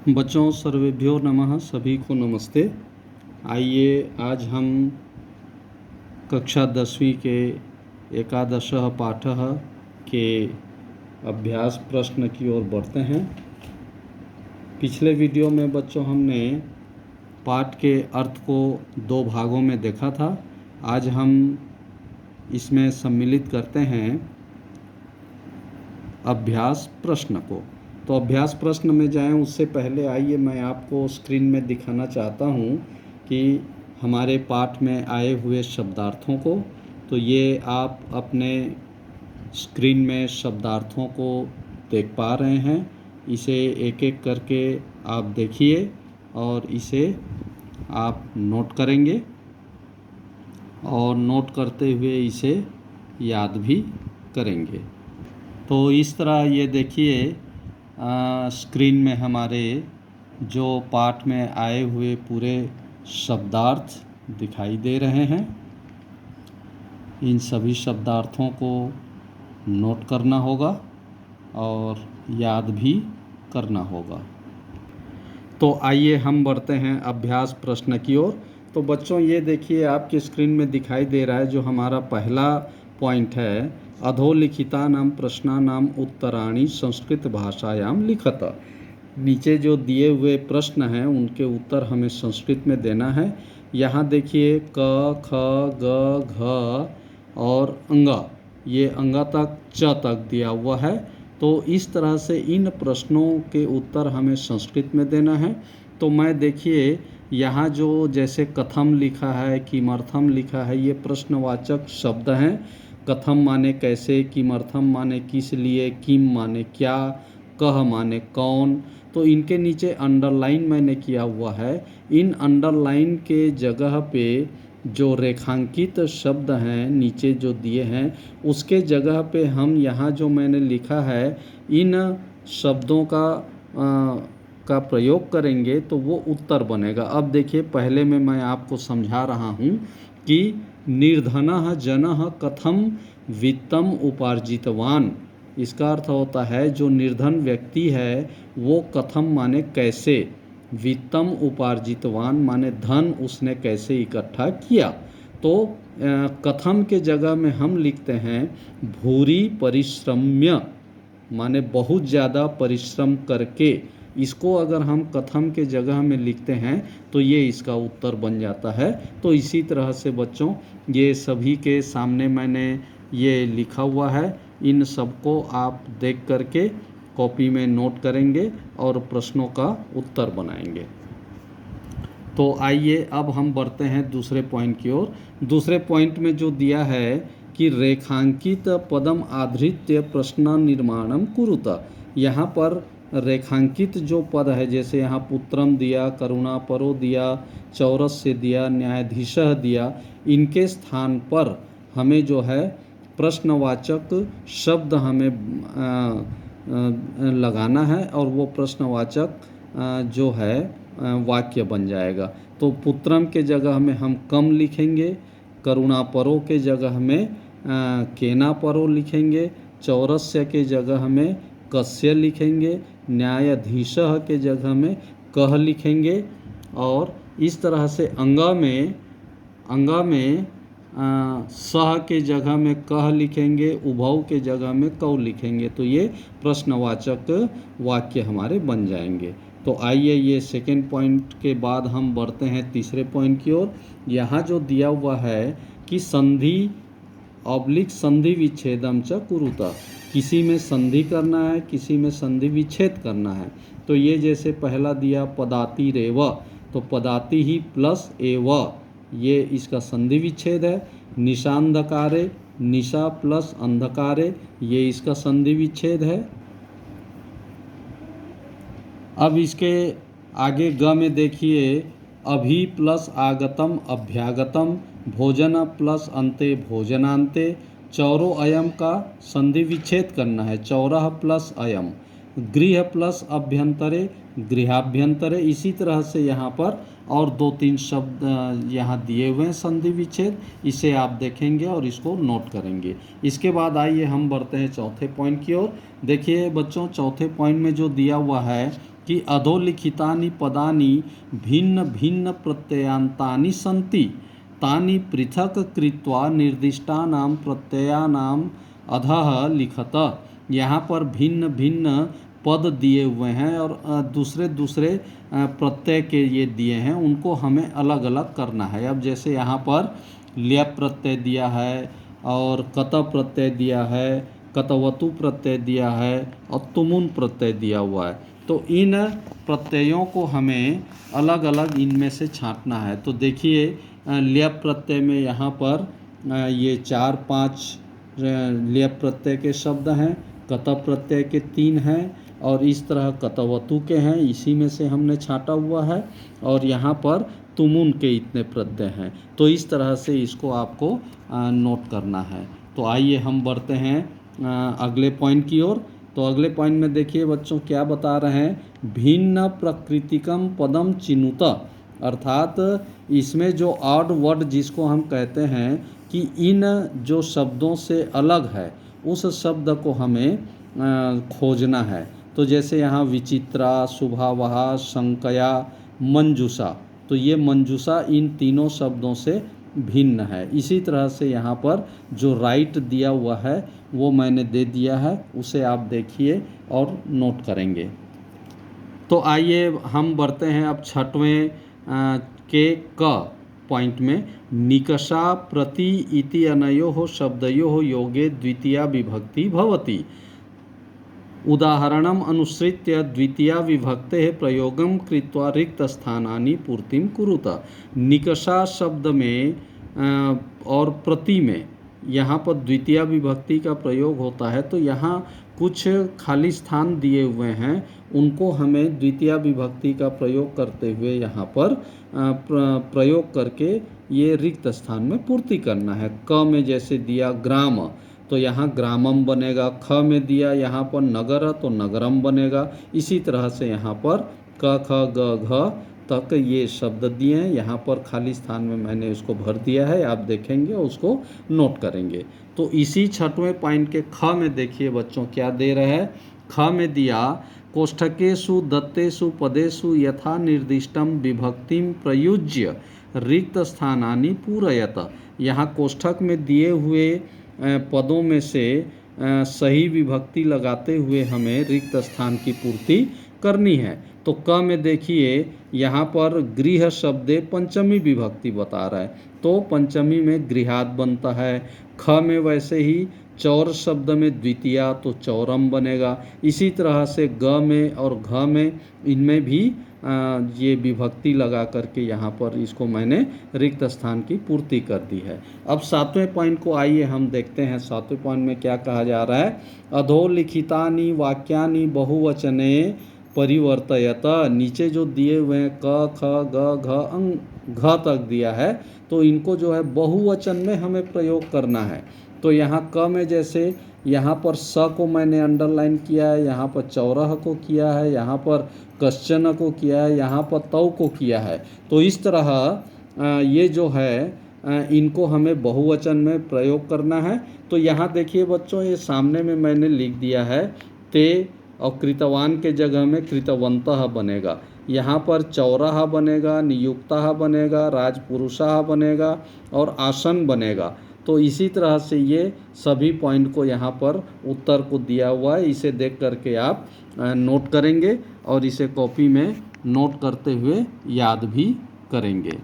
बच्चों सर्वेभ्यो नमः, सभी को नमस्ते। आइए आज हम कक्षा 10वीं के एकादशः पाठः के अभ्यास प्रश्न की ओर बढ़ते हैं। पिछले वीडियो में बच्चों हमने पाठ के अर्थ को दो भागों में देखा था। आज हम इसमें सम्मिलित करते हैं अभ्यास प्रश्न को। तो अभ्यास प्रश्न में जाएं उससे पहले आइए मैं आपको स्क्रीन में दिखाना चाहता हूं कि हमारे पाठ में आए हुए शब्दार्थों को। तो ये आप अपने स्क्रीन में शब्दार्थों को देख पा रहे हैं। इसे एक एक करके आप देखिए और इसे आप नोट करेंगे और नोट करते हुए इसे याद भी करेंगे। तो इस तरह ये देखिए स्क्रीन में हमारे जो पाठ में आए हुए पूरे शब्दार्थ दिखाई दे रहे हैं। इन सभी शब्दार्थों को नोट करना होगा और याद भी करना होगा। तो आइए हम बढ़ते हैं अभ्यास प्रश्न की ओर। तो बच्चों ये देखिए आपकी स्क्रीन में दिखाई दे रहा है जो हमारा पहला पॉइंट है, अधोलिखितानां प्रश्नानां उत्तराणि संस्कृत भाषायां लिखत। नीचे जो दिए हुए प्रश्न हैं उनके उत्तर हमें संस्कृत में देना है। यहाँ देखिए क, ख, ग, घ और अंगा, ये अंगा तक च तक दिया हुआ है। तो इस तरह से इन प्रश्नों के उत्तर हमें संस्कृत में देना है। तो मैं देखिए यहाँ जो जैसे कथम लिखा है, किमर्थम लिखा है, ये प्रश्नवाचक शब्द हैं। कथम माने कैसे, किमर्थम माने किस लिए, किम माने क्या, कह माने कौन। तो इनके नीचे अंडरलाइन मैंने किया हुआ है। इन अंडरलाइन के जगह पे जो रेखांकित शब्द हैं नीचे जो दिए हैं उसके जगह पे हम यहाँ जो मैंने लिखा है इन शब्दों का प्रयोग करेंगे तो वो उत्तर बनेगा। अब देखिए पहले में मैं आपको समझा रहा हूँ कि निर्धनः जनः कथम वित्तम उपार्जितवान। इसका अर्थ होता है जो निर्धन व्यक्ति है वो कथम माने कैसे, वित्तम उपार्जितवान माने धन उसने कैसे इकट्ठा किया। तो कथम के जगह में हम लिखते हैं भूरि परिश्रम्य माने बहुत ज़्यादा परिश्रम करके। इसको अगर हम कथम के जगह में लिखते हैं तो ये इसका उत्तर बन जाता है। तो इसी तरह से बच्चों ये सभी के सामने मैंने ये लिखा हुआ है। इन सबको आप देख करके कॉपी में नोट करेंगे और प्रश्नों का उत्तर बनाएंगे। तो आइए अब हम बढ़ते हैं दूसरे पॉइंट की ओर। दूसरे पॉइंट में जो दिया है कि रेखांकित पदम आधृत्य प्रश्न निर्माणम कुरुत। यहाँ पर रेखांकित जो पद है जैसे यहाँ पुत्रम दिया, करुणापरो दिया, चौरस्य दिया, न्यायाधीशः दिया, इनके स्थान पर हमें जो है प्रश्नवाचक शब्द हमें लगाना है और वो प्रश्नवाचक जो है वाक्य बन जाएगा। तो पुत्रम के जगह में हम कम लिखेंगे, करुणापरो के जगह में केनापरो लिखेंगे, चौरस्य के जगह में कस्य लिखेंगे, न्यायाधीशः के जगह में कह लिखेंगे। और इस तरह से अंगा में सह के जगह में कह लिखेंगे, उभौ के जगह में कौ लिखेंगे। तो ये प्रश्नवाचक वाक्य हमारे बन जाएंगे। तो आइए ये सेकेंड पॉइंट के बाद हम बढ़ते हैं तीसरे पॉइंट की ओर। यहाँ जो दिया हुआ है कि संधि ऑब्लिक संधि विच्छेदम च कुरुता, किसी में संधि करना है, किसी में संधि विच्छेद करना है। तो ये जैसे पहला दिया पदाति रेव, तो पदाति ही प्लस एव, ये इसका संधि विच्छेद है। निशांधकारे, निशा प्लस अंधकारे, ये इसका संधि विच्छेद है। अब इसके आगे ग में देखिए अभि प्लस आगतम अभ्यागतम, भोजन प्लस अंते भोजनांते, चौरो अयम का संधि विच्छेद करना है, चौरह प्लस अयम, गृह प्लस अभ्यंतरे गृहाभ्यंतरे। इसी तरह से यहाँ पर और दो तीन शब्द यहाँ दिए हुए हैं संधि विच्छेद, इसे आप देखेंगे और इसको नोट करेंगे। इसके बाद आइए हम बढ़ते हैं चौथे पॉइंट की ओर। देखिए बच्चों चौथे पॉइंट में जो दिया हुआ है कि अधोलिखितानि पदानि भिन्न भिन्न प्रत्ययान्तानि सन्ति तानि पृथक कृत्वा निर्दिष्टानां प्रत्ययानां अधः लिखत। यहाँ पर भिन्न भिन्न पद दिए हुए हैं और दूसरे दूसरे प्रत्यय के ये दिए हैं, उनको हमें अलग अलग करना है। अब जैसे यहाँ पर ल्यप प्रत्यय दिया है और कत प्रत्यय दिया है, कतवतु प्रत्यय दिया है और तुमुन प्रत्यय दिया हुआ है, तो इन प्रत्ययों को हमें अलग अलग इनमें से छांटना है। तो देखिए ल्यप प्रत्यय में यहाँ पर ये 4-5 ल्यप प्रत्यय के शब्द हैं, कत प्रत्यय के 3 हैं और इस तरह कतवतु के हैं, इसी में से हमने छांटा हुआ है। और यहाँ पर तुमुन के इतने प्रत्यय हैं। तो इस तरह से इसको आपको नोट करना है। तो आइए हम बढ़ते हैं अगले पॉइंट की ओर। तो अगले पॉइंट में देखिए बच्चों क्या बता रहे हैं, भिन्न प्रकृतिकम पदम चिनुत, अर्थात इसमें जो ऑड वर्ड जिसको हम कहते हैं कि इन जो शब्दों से अलग है उस शब्द को हमें खोजना है। तो जैसे यहाँ विचित्रा, शुभावहा, संकया, मंजूषा, तो ये मंजूषा इन तीनों शब्दों से भिन्न है। इसी तरह से यहाँ पर जो राइट दिया हुआ है वो मैंने दे दिया है, उसे आप देखिए और नोट करेंगे। तो आइए हम बढ़ते हैं अब 6वें के क पॉइंट में। निकषा प्रति इति अनयोः शब्दयोः योगे द्वितीया विभक्ति भवति। उदाहरणम अनुसृत्य द्वितीया विभक्तेः प्रयोगं कृत्वा रिक्तस्थानानि पूर्तिं कुरुत। निकषा शब्द में और प्रति में यहाँ पर द्वितीया विभक्ति का प्रयोग होता है। तो यहाँ कुछ खाली स्थान दिए हुए हैं, उनको हमें द्वितीया विभक्ति का प्रयोग करते हुए यहाँ पर प्रयोग करके ये रिक्त स्थान में पूर्ति करना है। क में जैसे दिया ग्राम, तो यहाँ ग्रामम बनेगा। ख में दिया यहाँ पर नगर, तो नगरम बनेगा। इसी तरह से यहाँ पर क ख ग घ तक ये शब्द दिए हैं, यहाँ पर खाली स्थान में मैंने उसको भर दिया है, आप देखेंगे और उसको नोट करेंगे। तो इसी 6वें पॉइंट के ख में देखिए बच्चों क्या दे रहे हैं। ख में दिया कोष्ठकेषु दत्तेषु पदेषु यथा निर्दिष्टम विभक्तिम प्रयुज्य रिक्त स्थानानि पूरयत। यहाँ कोष्ठक में दिए हुए पदों में से सही विभक्ति लगाते हुए हमें रिक्त स्थान की पूर्ति करनी है। तो क में देखिए यहाँ पर गृह शब्दे पंचमी विभक्ति बता रहा है, तो पंचमी में गृहात बनता है। ख में वैसे ही चौर शब्द में द्वितीया, तो चौरम बनेगा। इसी तरह से ग में और घ में इनमें भी ये विभक्ति लगा करके यहाँ पर इसको मैंने रिक्त स्थान की पूर्ति कर दी है। अब 7वें पॉइंट को आइए हम देखते हैं। 7वें पॉइंट में क्या कहा जा रहा है, अधोलिखितानि वाक्यानि बहुवचने परिवर्तयत। नीचे जो दिए हुए हैं क ख ग घ घ तक दिया है, तो इनको जो है बहुवचन में हमें प्रयोग करना है। तो यहाँ क में जैसे यहाँ पर स को मैंने अंडरलाइन किया है, यहाँ पर चौरह को किया है, यहाँ पर कश्चन को किया है, यहाँ पर तौ को किया है। तो इस तरह ये जो है इनको हमें बहुवचन में प्रयोग करना है। तो यहाँ देखिए बच्चों, ये सामने में मैंने लिख दिया है ते, और कृतवान के जगह में कृतवंतः बनेगा। यहाँ पर चौराहा बनेगा, नियुक्तः बनेगा, राजपुरुषः बनेगा और आसन बनेगा। तो इसी तरह से ये सभी पॉइंट को यहाँ पर उत्तर को दिया हुआ है, इसे देख करके आप नोट करेंगे और इसे कॉपी में नोट करते हुए याद भी करेंगे।